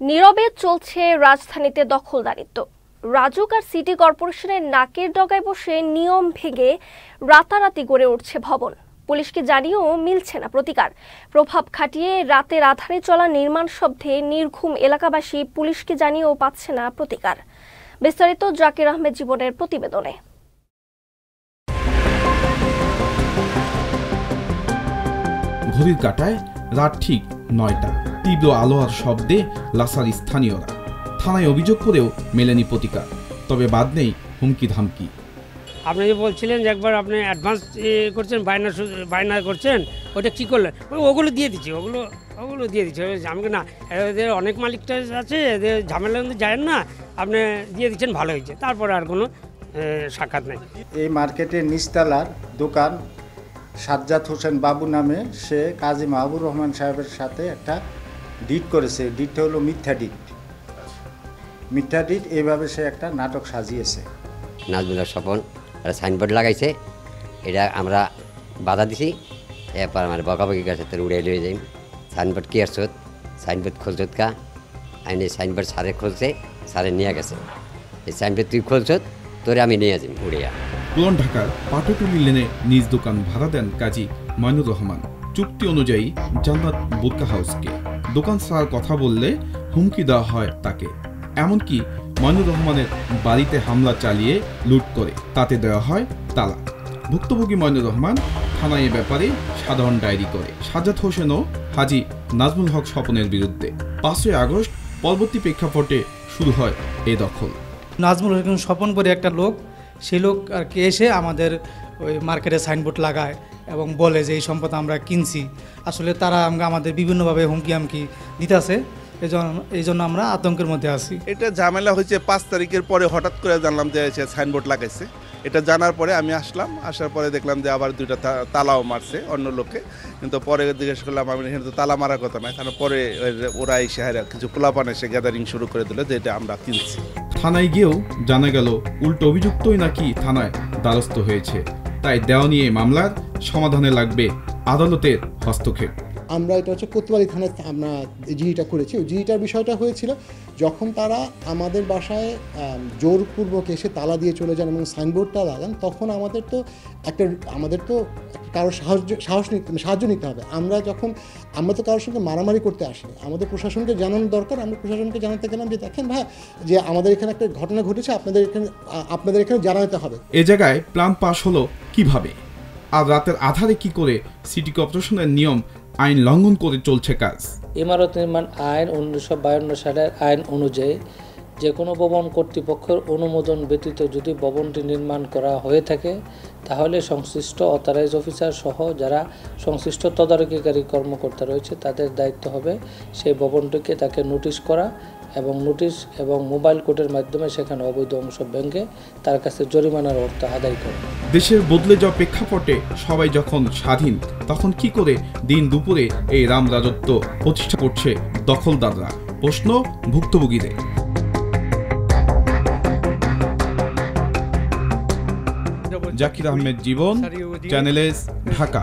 নীরবে চলছে রাজধানীতে দখলদারিত্ব। রাজুক আর সিটি কর্পোরেশনের নাকের ডগায় বসে নিয়ম ভেঙে রাতারাতি গড়ে উঠছে ভবন। পুলিশকে জানিয়েও মিলছে না প্রতিকার। প্রভাব খাটিয়ে রাতের আধারে চলা নির্মাণ শব্দে নির্ঘুম এলাকাবাসী পুলিশকে জানিয়েও পাচ্ছে না প্রতিকার। বিস্তারিত জাকির আহমেদ জীবনের প্রতিবেদনে। ঘড়ির কাঁটায় রাত ঠিক ৯টা। তীব্র আলো আর শব্দে লাসার স্থানীয়রা। থানায় অভিযোগ করেও মেলেনি প্রতিকার। তবে বাদ নেই হুমকি ধামকি। আপনি যে বলছিলেন যে একবার আপনি অ্যাডভান্স করছেন, বায়না করছেন, ওটা কী করলেন? ওগুলো দিয়ে দিচ্ছি, ওগুলো দিয়ে দিচ্ছি। আমাকে না, এদের অনেক মালিকটা আছে, এদের ঝামেলা কিন্তু যায় না, আপনি দিয়ে দিচ্ছেন, ভালো হয়েছে। তারপরে আর কোনো সাক্ষাৎ নেই। এই মার্কেটের নিচতলার দোকান সাজ্জাদ হোসেন বাবু নামে, সে কাজী মাহবুব রহমান সাহেবের সাথে একটা ডিট করেছে। ডিটটা হলো মিথ্যা ডিট। এইভাবে সে একটা নাটক সাজিয়েছে। নাজমুল্লাহ স্বপন সাইনবোর্ড লাগাইছে, এটা আমরা বাধা দিছি। এরপর আমার বকাবকি কাছে তোর উড়ে লয়ে যাই। সাইনবোর্ড কি আসছত, সাইনবোর্ড খুলছত কা আইনে সাইনবোর্ড সারে খুলছে, সারে নিয়ে গেছে। এই সাইনবোর্ড তুই খুলছত, তোরে আমি নিয়ে যাই উড়িয়া। পুরান ঢাকার পাটুটুলি লেনে নিজ দোকান ভাড়া দেন কাজী মাইনুর রহমান। চুক্তি অনুযায়ী জান্নাত বুরকা হাউসকে। দোকান ছাড়ার কথা বললে হুমকি দেওয়া হয় তাকে। এমনকি মাইনুর রহমানের বাড়িতে হামলা চালিয়ে লুট করে তাতে দেওয়া হয় তালা। ভুক্তভোগী মাইনুর রহমান থানায় এ ব্যাপারে সাধারণ ডায়েরি করে। সাজ্জাদ হোসেন ও হাজী নাজমুল হক স্বপনের বিরুদ্ধে 5ই আগস্ট পরবর্তী প্রেক্ষাপটে শুরু হয় এ দখল। নাজমুল হক স্বপন করে একটা লোক, সেই লোক আর কি এসে আমাদের ওই মার্কেটে সাইনবোর্ড লাগায় এবং বলে যে এই সম্পদ আমরা কিনছি। আসলে তারা আমাদের বিভিন্নভাবে হুমকি আমকি দিতেছে। এই জন্য আমরা আতঙ্কের মধ্যে আছি। এটা ঝামেলা হয়েছে 5 তারিখের পরে। হঠাৎ করে জানলাম যে সে সাইনবোর্ড লাগাইছে। এটা জানার পরে আমি আসলাম। আসার পরে দেখলাম যে আবার 2টা তালাও মারছে অন্য লোকে। কিন্তু পরে জিজ্ঞেস করলাম, আমি এখানে তো তালা মারার কথা নয়। কারণ পরে ওরা এই শহরে কিছু পোলাপান এসে গ্যাদারিং শুরু করে দিল যে এটা আমরা কিনছি। থানায় গিয়েও জানা গেল উল্টো অভিযুক্তই নাকি থানায় দ্বারস্থ হয়েছে। তাই দেওয়া নিয়ে মামলার সমাধানে লাগবে আদালতের হস্তক্ষেপ। আমরা এটা হচ্ছে কোতোয়ালি থানায় আমরা জিডিটা করেছি। ওই জিডিটার বিষয়টা হয়েছিল যখন তারা আমাদের বাসায় জোরপূর্বক এসে তালা দিয়ে চলে যান এবং সাইনবোর্ডটা লাগান, তখন আমাদের তো কারো সাহায্য নিতে হবে। আমরা তো কারোর সঙ্গে মারামারি করতে আসিনি। আমাদের প্রশাসনকে জানানো দরকার। আমরা প্রশাসনকে জানাতে গেলাম যে দেখেন ভাই, যে আমাদের এখানে একটা ঘটনা ঘটেছে, আপনাদের এখানে জানাতে হবে। এ জায়গায় প্ল্যান পাস হলো কিভাবে? আর রাতের আধারে কি করে সিটি কর্পোরেশনের নিয়ম আইন লঙ্ঘন করে চলছে কাজ? ইমারত নির্মাণ আইন 1952 সালের আইন অনুযায়ী যে কোনো ভবন কর্তৃপক্ষের অনুমোদন ব্যতীত যদি ভবনটি নির্মাণ করা হয়ে থাকে, তাহলে সংশ্লিষ্ট অথরাইজ অফিসার সহ যারা সংশ্লিষ্ট তদারকিকারী কর্মকর্তা রয়েছে তাদের দায়িত্ব হবে সেই ভবনটিকে তাকে নোটিশ করা এবং মোবাইল কোর্টের মাধ্যমে সেখানে অবৈধ অংশ ভেঙে তার কাছে জরিমানার অর্থ আদায় করে। দেশের বদলে যাওয়া প্রেক্ষাপটে সবাই যখন স্বাধীন, তখন কি করে দিন দুপুরে এই রাম রাজত্ব প্রতিষ্ঠা করছে দখলদাররা? প্রশ্ন ভুক্তভোগীদের। জাকির আহমেদ জীবন, চ্যানেল এস, ঢাকা।